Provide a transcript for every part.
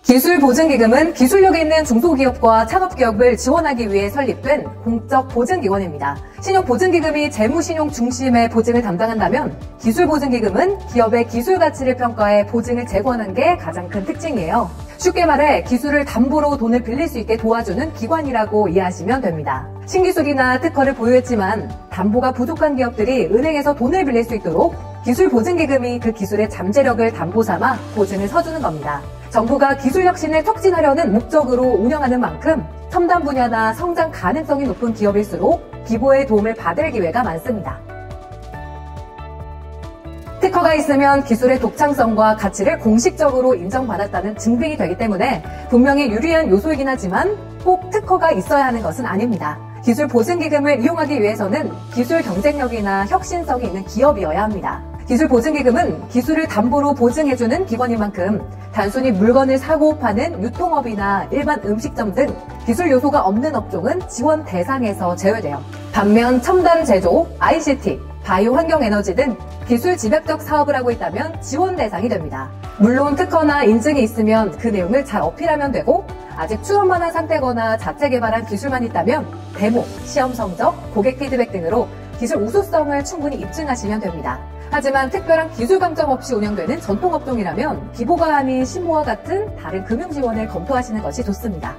기술보증기금은 기술력이 있는 중소기업과 창업기업을 지원하기 위해 설립된 공적 보증기관입니다. 신용보증기금이 재무신용 중심의 보증을 담당한다면 기술보증기금은 기업의 기술 가치를 평가해 보증을 제공하는 게 가장 큰 특징이에요. 쉽게 말해 기술을 담보로 돈을 빌릴 수 있게 도와주는 기관이라고 이해하시면 됩니다. 신기술이나 특허를 보유했지만 담보가 부족한 기업들이 은행에서 돈을 빌릴 수 있도록 기술보증기금이 그 기술의 잠재력을 담보 삼아 보증을 서주는 겁니다. 정부가 기술 혁신을 촉진하려는 목적으로 운영하는 만큼 첨단 분야나 성장 가능성이 높은 기업일수록 기보의 도움을 받을 기회가 많습니다. 특허가 있으면 기술의 독창성과 가치를 공식적으로 인정받았다는 증빙이 되기 때문에 분명히 유리한 요소이긴 하지만 꼭 특허가 있어야 하는 것은 아닙니다. 기술 보증기금을 이용하기 위해서는 기술 경쟁력이나 혁신성이 있는 기업이어야 합니다. 기술 보증기금은 기술을 담보로 보증해주는 기관인 만큼 단순히 물건을 사고 파는 유통업이나 일반 음식점 등 기술 요소가 없는 업종은 지원 대상에서 제외돼요. 반면 첨단 제조, ICT, 바이오 환경 에너지 등 기술 집약적 사업을 하고 있다면 지원 대상이 됩니다. 물론 특허나 인증이 있으면 그 내용을 잘 어필하면 되고 아직 출원만 한 상태거나 자체 개발한 기술만 있다면 데모, 시험 성적, 고객 피드백 등으로 기술 우수성을 충분히 입증하시면 됩니다. 하지만 특별한 기술 강점 없이 운영되는 전통업종이라면 기보가 아닌 신보와 같은 다른 금융 지원을 검토하시는 것이 좋습니다.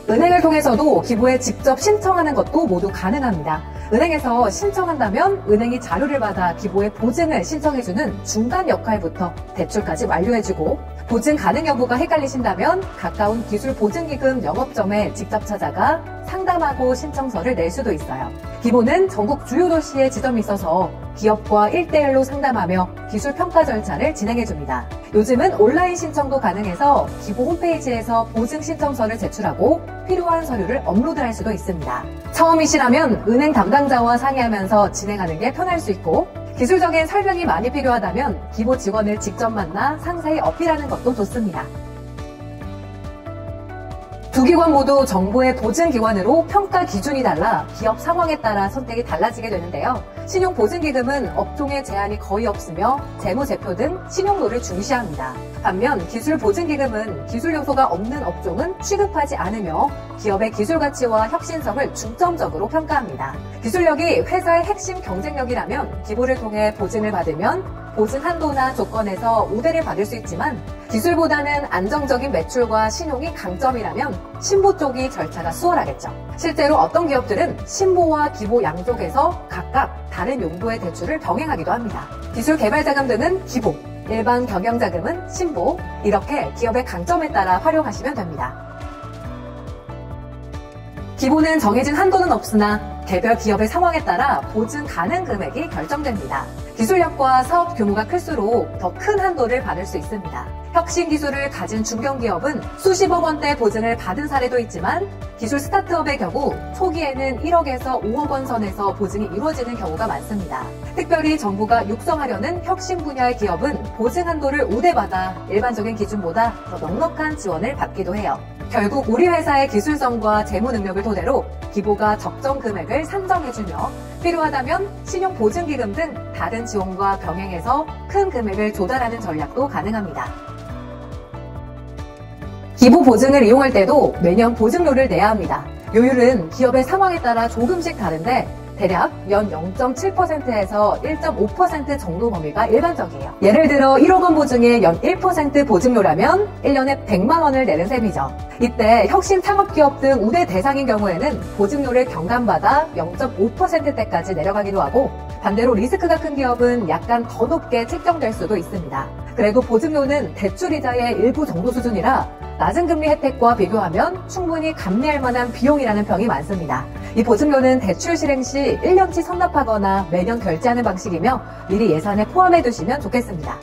은행을 통해서도 기보에 직접 신청하는 것도 모두 가능합니다. 은행에서 신청한다면 은행이 자료를 받아 기보의 보증을 신청해주는 중간 역할부터 대출까지 완료해주고 보증 가능 여부가 헷갈리신다면 가까운 기술보증기금 영업점에 직접 찾아가 상담하고 신청서를 낼 수도 있어요. 기보는 전국 주요 도시에 지점이 있어서 기업과 1대1로 상담하며 기술 평가 절차를 진행해줍니다. 요즘은 온라인 신청도 가능해서 기보 홈페이지에서 보증 신청서를 제출하고 필요한 서류를 업로드할 수도 있습니다. 처음이시라면 은행 담당자와 상의하면서 진행하는 게 편할 수 있고 기술적인 설명이 많이 필요하다면 기보 직원을 직접 만나 상세히 어필하는 것도 좋습니다. 두 기관 모두 정부의 보증기관으로 평가 기준이 달라 기업 상황에 따라 선택이 달라지게 되는데요. 신용보증기금은 업종의 제한이 거의 없으며 재무제표 등 신용도를 중시합니다. 반면 기술보증기금은 기술 요소가 없는 업종은 취급하지 않으며 기업의 기술 가치와 혁신성을 중점적으로 평가합니다. 기술력이 회사의 핵심 경쟁력이라면 기보를 통해 보증을 받으면 보증 한도나 조건에서 우대를 받을 수 있지만 기술보다는 안정적인 매출과 신용이 강점이라면 신보 쪽이 절차가 수월하겠죠. 실제로 어떤 기업들은 신보와 기보 양쪽에서 각각 다른 용도의 대출을 병행하기도 합니다. 기술 개발 자금 등은 기보, 일반 경영 자금은 신보, 이렇게 기업의 강점에 따라 활용하시면 됩니다. 기보는 정해진 한도는 없으나 개별 기업의 상황에 따라 보증 가능 금액이 결정됩니다. 기술력과 사업 규모가 클수록 더 큰 한도를 받을 수 있습니다. 혁신 기술을 가진 중견기업은 수십억 원대 보증을 받은 사례도 있지만 기술 스타트업의 경우 초기에는 1억에서 5억 원 선에서 보증이 이루어지는 경우가 많습니다. 특별히 정부가 육성하려는 혁신 분야의 기업은 보증 한도를 우대받아 일반적인 기준보다 더 넉넉한 지원을 받기도 해요. 결국 우리 회사의 기술성과 재무 능력을 토대로 기보가 적정 금액을 산정해주며 필요하다면 신용보증기금 등 다른 지원과 병행해서 큰 금액을 조달하는 전략도 가능합니다. 기보 보증을 이용할 때도 매년 보증료를 내야 합니다. 요율은 기업의 상황에 따라 조금씩 다른데 대략 연 0.7%에서 1.5% 정도 범위가 일반적이에요. 예를 들어 1억 원 보증에 연 1% 보증료라면 1년에 100만 원을 내는 셈이죠. 이때 혁신 창업기업 등 우대 대상인 경우에는 보증료를 경감받아 0.5%대까지 내려가기도 하고 반대로 리스크가 큰 기업은 약간 더 높게 책정될 수도 있습니다. 그래도 보증료는 대출이자의 일부 정도 수준이라 낮은 금리 혜택과 비교하면 충분히 감내할 만한 비용이라는 평이 많습니다. 이 보증료는 대출 실행 시 1년치 선납하거나 매년 결제하는 방식이며 미리 예산에 포함해 두시면 좋겠습니다.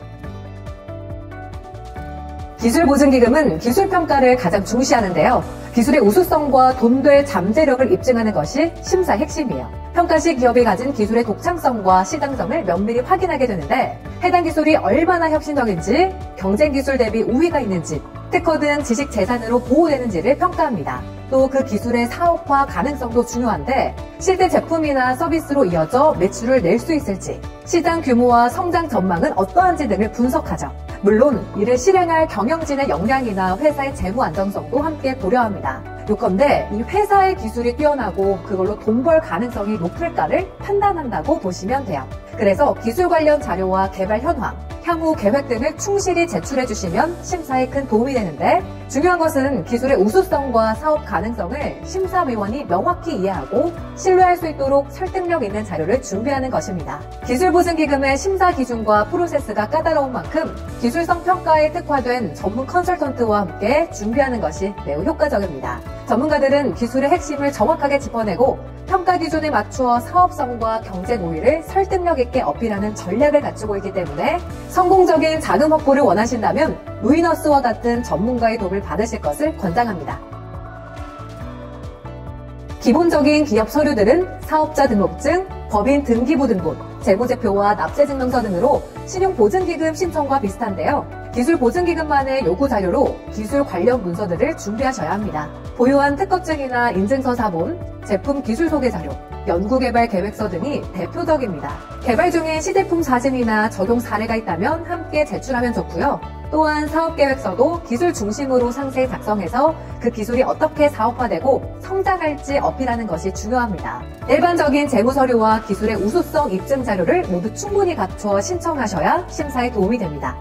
기술보증기금은 기술평가를 가장 중시하는데요. 기술의 우수성과 돈 될 잠재력을 입증하는 것이 심사의 핵심이에요. 평가 시 기업이 가진 기술의 독창성과 시장성을 면밀히 확인하게 되는데 해당 기술이 얼마나 혁신적인지, 경쟁 기술 대비 우위가 있는지, 특허 등 지식 재산으로 보호되는지를 평가합니다. 또 그 기술의 사업화 가능성도 중요한데 실제 제품이나 서비스로 이어져 매출을 낼 수 있을지, 시장 규모와 성장 전망은 어떠한지 등을 분석하죠. 물론 이를 실행할 경영진의 역량이나 회사의 재무 안정성도 함께 고려합니다. 요컨대 이 회사의 기술이 뛰어나고 그걸로 돈 벌 가능성이 높을까를 판단한다고 보시면 돼요. 그래서 기술 관련 자료와 개발 현황, 향후 계획 등을 충실히 제출해 주시면 심사에 큰 도움이 되는데, 중요한 것은 기술의 우수성과 사업 가능성을 심사위원이 명확히 이해하고 신뢰할 수 있도록 설득력 있는 자료를 준비하는 것입니다. 기술보증기금의 심사 기준과 프로세스가 까다로운 만큼 기술성 평가에 특화된 전문 컨설턴트와 함께 준비하는 것이 매우 효과적입니다. 전문가들은 기술의 핵심을 정확하게 짚어내고 평가 기준에 맞추어 사업성과 경쟁 우위를 설득력 있게 어필하는 전략을 갖추고 있기 때문에 성공적인 자금 확보를 원하신다면 루이너스와 같은 전문가의 도움을 받으실 것을 권장합니다. 기본적인 기업 서류들은 사업자 등록증, 법인 등기부등본, 재고제표와 납세증명서 등으로 신용보증기금 신청과 비슷한데요. 기술보증기금만의 요구 자료로 기술 관련 문서들을 준비하셔야 합니다. 보유한 특허증이나 인증서 사본, 제품 기술 소개 자료, 연구개발 계획서 등이 대표적입니다. 개발 중인 시제품 사진이나 적용 사례가 있다면 함께 제출하면 좋고요. 또한 사업계획서도 기술 중심으로 상세히 작성해서 그 기술이 어떻게 사업화되고 성장할지 어필하는 것이 중요합니다. 일반적인 재무서류와 기술의 우수성 입증 자료를 모두 충분히 갖춰 신청하셔야 심사에 도움이 됩니다.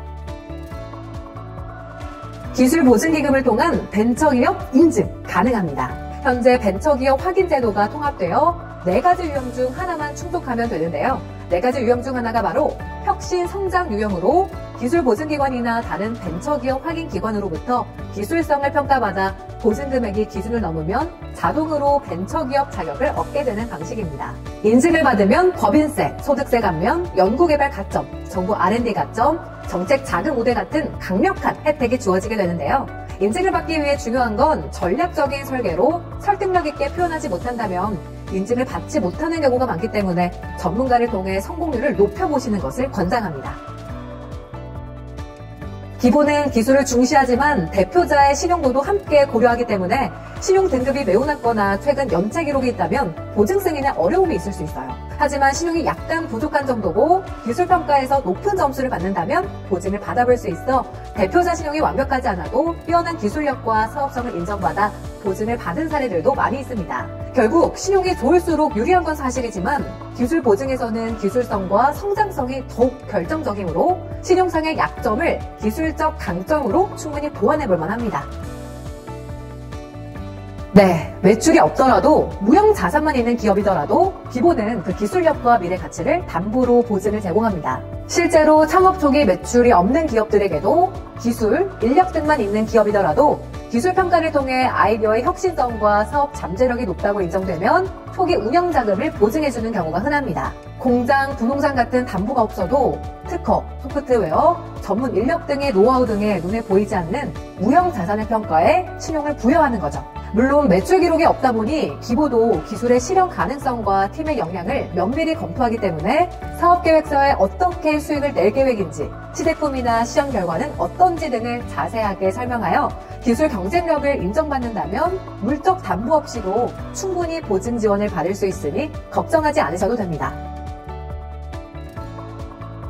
기술보증기금을 통한 벤처기업 인증 가능합니다. 현재 벤처기업 확인 제도가 통합되어 4가지 유형 중 하나만 충족하면 되는데요. 4가지 유형 중 하나가 바로 혁신 성장 유형으로 기술보증기관이나 다른 벤처기업 확인기관으로부터 기술성을 평가받아 보증금액이 기준을 넘으면 자동으로 벤처기업 자격을 얻게 되는 방식입니다. 인증을 받으면 법인세, 소득세 감면, 연구개발 가점, 정부 R&D 가점, 정책 자금 우대 같은 강력한 혜택이 주어지게 되는데요. 인증을 받기 위해 중요한 건 전략적인 설계로 설득력 있게 표현하지 못한다면 인증을 받지 못하는 경우가 많기 때문에 전문가를 통해 성공률을 높여보시는 것을 권장합니다. 기본은 기술을 중시하지만 대표자의 신용도도 함께 고려하기 때문에 신용 등급이 매우 낮거나 최근 연체 기록이 있다면 보증 승인에 어려움이 있을 수 있어요. 하지만 신용이 약간 부족한 정도고 기술평가에서 높은 점수를 받는다면 보증을 받아볼 수 있어 대표자 신용이 완벽하지 않아도 뛰어난 기술력과 사업성을 인정받아 보증을 받은 사례들도 많이 있습니다. 결국 신용이 좋을수록 유리한 건 사실이지만 기술 보증에서는 기술성과 성장성이 더욱 결정적이므로 신용상의 약점을 기술적 강점으로 충분히 보완해볼 만합니다. 네, 매출이 없더라도 무형 자산만 있는 기업이더라도 기본은 그 기술력과 미래 가치를 담보로 보증을 제공합니다. 실제로 창업 초기 매출이 없는 기업들에게도 기술, 인력 등만 있는 기업이더라도 기술 평가를 통해 아이디어의 혁신성과 사업 잠재력이 높다고 인정되면 초기 운영 자금을 보증해주는 경우가 흔합니다. 공장, 부동산 같은 담보가 없어도 특허, 소프트웨어, 전문 인력 등의 노하우 등에 눈에 보이지 않는 무형 자산을 평가해 신용을 부여하는 거죠. 물론 매출 기록이 없다 보니 기보도 기술의 실현 가능성과 팀의 역량을 면밀히 검토하기 때문에 사업계획서에 어떻게 수익을 낼 계획인지, 시제품이나 시험 결과는 어떤지 등을 자세하게 설명하여 기술 경쟁력을 인정받는다면 물적 담보 없이도 충분히 보증 지원을 받을 수 있으니 걱정하지 않으셔도 됩니다.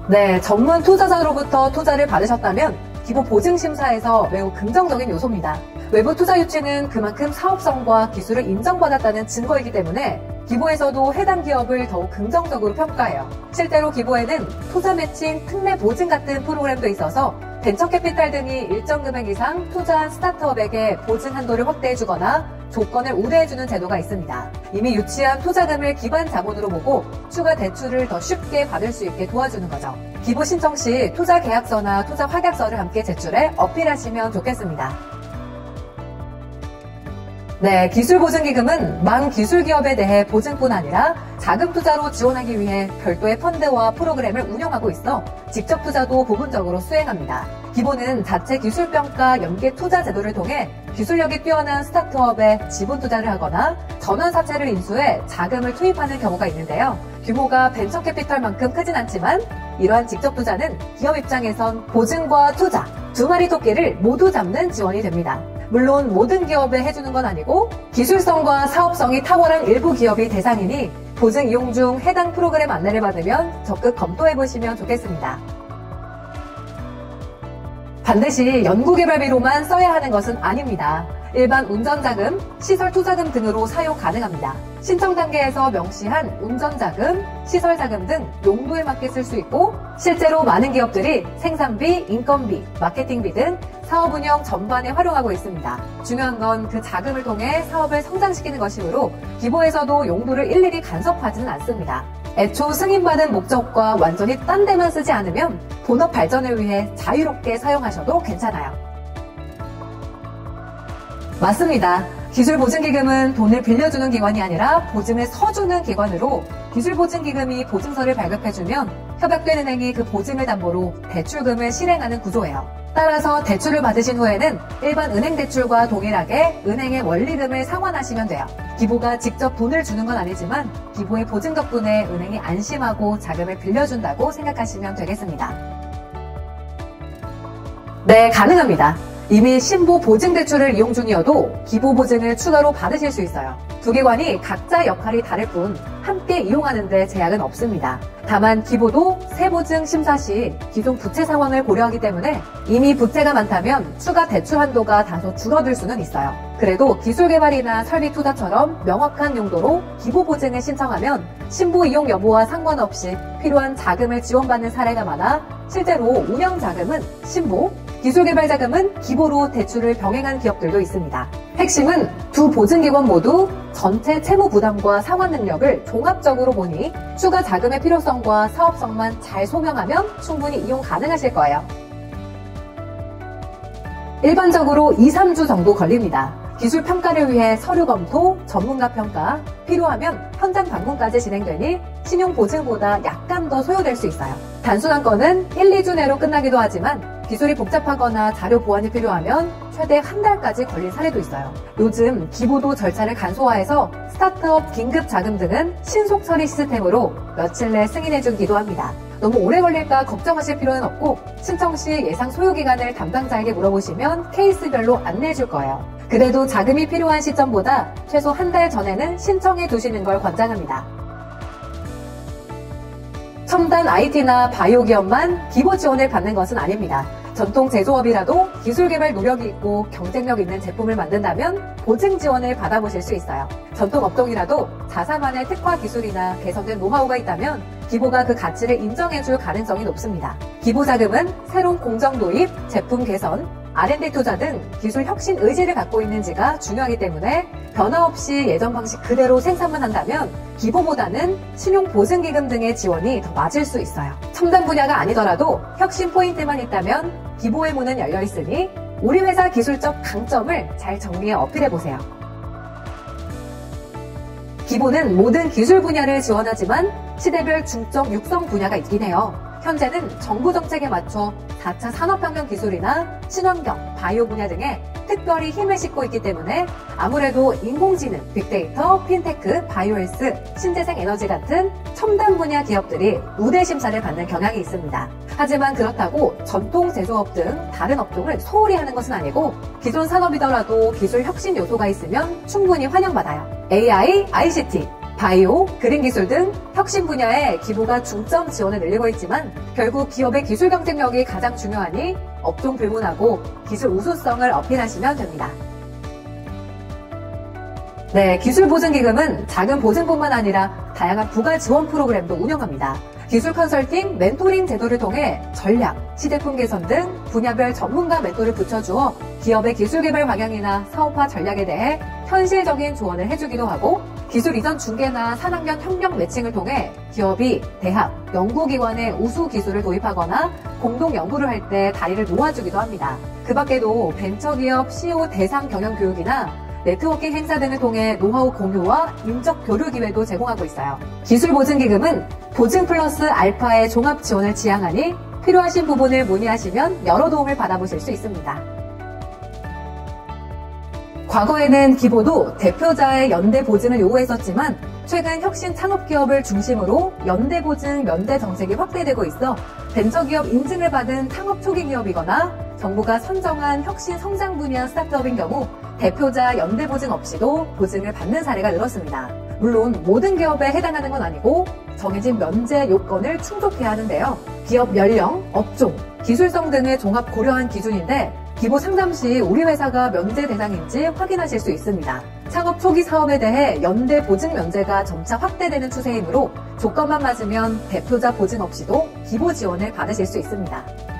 네, 전문 투자자로부터 투자를 받으셨다면 기보 보증 심사에서 매우 긍정적인 요소입니다. 외부 투자 유치는 그만큼 사업성과 기술을 인정받았다는 증거이기 때문에 기보에서도 해당 기업을 더욱 긍정적으로 평가해요. 실제로 기보에는 투자 매칭, 특례 보증 같은 프로그램도 있어서 벤처캐피탈 등이 일정 금액 이상 투자한 스타트업에게 보증 한도를 확대해주거나 조건을 우대해주는 제도가 있습니다. 이미 유치한 투자금을 기반 자본으로 보고 추가 대출을 더 쉽게 받을 수 있게 도와주는 거죠. 기보 신청 시 투자 계약서나 투자 확약서를 함께 제출해 어필하시면 좋겠습니다. 네, 기술보증기금은 망 기술기업에 대해 보증뿐 아니라 자금 투자로 지원하기 위해 별도의 펀드와 프로그램을 운영하고 있어 직접 투자도 부분적으로 수행합니다. 기본은 자체 기술평가 연계 투자 제도를 통해 기술력이 뛰어난 스타트업에 지분 투자를 하거나 전환사채를 인수해 자금을 투입하는 경우가 있는데요. 규모가 벤처캐피털만큼 크진 않지만 이러한 직접 투자는 기업 입장에선 보증과 투자, 두 마리 토끼를 모두 잡는 지원이 됩니다. 물론 모든 기업에 해주는 건 아니고 기술성과 사업성이 탁월한 일부 기업이 대상이니 보증 이용 중 해당 프로그램 안내를 받으면 적극 검토해보시면 좋겠습니다. 반드시 연구개발비로만 써야 하는 것은 아닙니다. 일반 운전자금, 시설투자금 등으로 사용 가능합니다. 신청 단계에서 명시한 운전자금, 시설자금 등 용도에 맞게 쓸 수 있고 실제로 많은 기업들이 생산비, 인건비, 마케팅비 등 사업 운영 전반에 활용하고 있습니다. 중요한 건 그 자금을 통해 사업을 성장시키는 것이므로 기보에서도 용도를 일일이 간섭하지는 않습니다. 애초 승인받은 목적과 완전히 딴 데만 쓰지 않으면 본업 발전을 위해 자유롭게 사용하셔도 괜찮아요. 맞습니다. 기술보증기금은 돈을 빌려주는 기관이 아니라 보증을 서주는 기관으로 기술보증기금이 보증서를 발급해주면 협약된 은행이 그 보증을 담보로 대출금을 실행하는 구조예요. 따라서 대출을 받으신 후에는 일반 은행 대출과 동일하게 은행의 원리금을 상환하시면 돼요. 기보가 직접 돈을 주는 건 아니지만 기보의 보증 덕분에 은행이 안심하고 자금을 빌려준다고 생각하시면 되겠습니다. 네, 가능합니다. 이미 신보 보증대출을 이용 중이어도 기보 보증을 추가로 받으실 수 있어요. 두 기관이 각자 역할이 다를 뿐 함께 이용하는 데 제약은 없습니다. 다만 기보도 세보증 심사 시 기존 부채 상황을 고려하기 때문에 이미 부채가 많다면 추가 대출 한도가 다소 줄어들 수는 있어요. 그래도 기술개발이나 설비 투자처럼 명확한 용도로 기보 보증을 신청하면 신보 이용 여부와 상관없이 필요한 자금을 지원받는 사례가 많아 실제로 운영 자금은 신보, 기술개발 자금은 기보로 대출을 병행한 기업들도 있습니다. 핵심은 두 보증기관 모두 전체 채무 부담과 상환 능력을 종합적으로 보니 추가 자금의 필요성과 사업성만 잘 소명하면 충분히 이용 가능하실 거예요. 일반적으로 2-3주 정도 걸립니다. 기술 평가를 위해 서류 검토, 전문가 평가, 필요하면 현장 방문까지 진행되니 신용 보증보다 약간 더 소요될 수 있어요. 단순한 건은 1-2주 내로 끝나기도 하지만 기술이 복잡하거나 자료 보완이 필요하면 최대 한 달까지 걸린 사례도 있어요. 요즘 기보도 절차를 간소화해서 스타트업 긴급 자금 등은 신속 처리 시스템으로 며칠 내 승인해주기도 합니다. 너무 오래 걸릴까 걱정하실 필요는 없고 신청 시 예상 소요 기간을 담당자에게 물어보시면 케이스별로 안내해줄 거예요. 그래도 자금이 필요한 시점보다 최소 한 달 전에는 신청해 두시는 걸 권장합니다. 첨단 IT나 바이오 기업만 기보 지원을 받는 것은 아닙니다. 전통 제조업이라도 기술 개발 노력이 있고 경쟁력 있는 제품을 만든다면 보증 지원을 받아보실 수 있어요. 전통 업종이라도 자사만의 특화 기술이나 개선된 노하우가 있다면 기보가 그 가치를 인정해줄 가능성이 높습니다. 기보 자금은 새로운 공정 도입, 제품 개선, R&D 투자 등 기술 혁신 의지를 갖고 있는지가 중요하기 때문에 변화 없이 예전 방식 그대로 생산만 한다면 기보보다는 신용보증기금 등의 지원이 더 맞을 수 있어요. 첨단 분야가 아니더라도 혁신 포인트만 있다면 기보의 문은 열려있으니 우리 회사 기술적 강점을 잘 정리해 어필해보세요. 기보는 모든 기술 분야를 지원하지만 시대별 중점 육성 분야가 있긴 해요. 현재는 정부 정책에 맞춰 4차 산업혁명 기술이나 친환경, 바이오 분야 등에 특별히 힘을 싣고 있기 때문에 아무래도 인공지능, 빅데이터, 핀테크, 바이오헬스, 신재생 에너지 같은 첨단 분야 기업들이 우대 심사를 받는 경향이 있습니다. 하지만 그렇다고 전통 제조업 등 다른 업종을 소홀히 하는 것은 아니고 기존 산업이더라도 기술 혁신 요소가 있으면 충분히 환영받아요. AI, ICT, 바이오, 그린 기술 등 혁신 분야에 기보가 중점 지원을 늘리고 있지만 결국 기업의 기술 경쟁력이 가장 중요하니 업종 불문하고 기술 우수성을 어필하시면 됩니다. 네, 기술보증기금은 자금 보증뿐만 아니라 다양한 부가 지원 프로그램도 운영합니다. 기술 컨설팅, 멘토링 제도를 통해 전략, 시제품 개선 등 분야별 전문가 멘토를 붙여주어 기업의 기술 개발 방향이나 사업화 전략에 대해 현실적인 조언을 해주기도 하고 기술 이전 중개나 산학년 협력 매칭을 통해 기업이 대학, 연구기관에 우수 기술을 도입하거나 공동 연구를 할 때 다리를 놓아주기도 합니다. 그 밖에도 벤처기업 CEO 대상 경영 교육이나 네트워킹 행사 등을 통해 노하우 공유와 인적 교류 기회도 제공하고 있어요. 기술보증기금은 보증 플러스 알파의 종합 지원을 지향하니 필요하신 부분을 문의하시면 여러 도움을 받아보실 수 있습니다. 과거에는 기보도 대표자의 연대 보증을 요구했었지만 최근 혁신 창업기업을 중심으로 연대 보증, 면대 정책이 확대되고 있어 벤처기업 인증을 받은 창업 초기 기업이거나 정부가 선정한 혁신 성장 분야 스타트업인 경우 대표자 연대 보증 없이도 보증을 받는 사례가 늘었습니다. 물론 모든 기업에 해당하는 건 아니고 정해진 면제 요건을 충족해야 하는데요. 기업 연령, 업종, 기술성 등을 종합 고려한 기준인데 기보 상담 시 우리 회사가 면제 대상인지 확인하실 수 있습니다. 창업 초기 사업에 대해 연대 보증 면제가 점차 확대되는 추세이므로 조건만 맞으면 대표자 보증 없이도 기보 지원을 받으실 수 있습니다.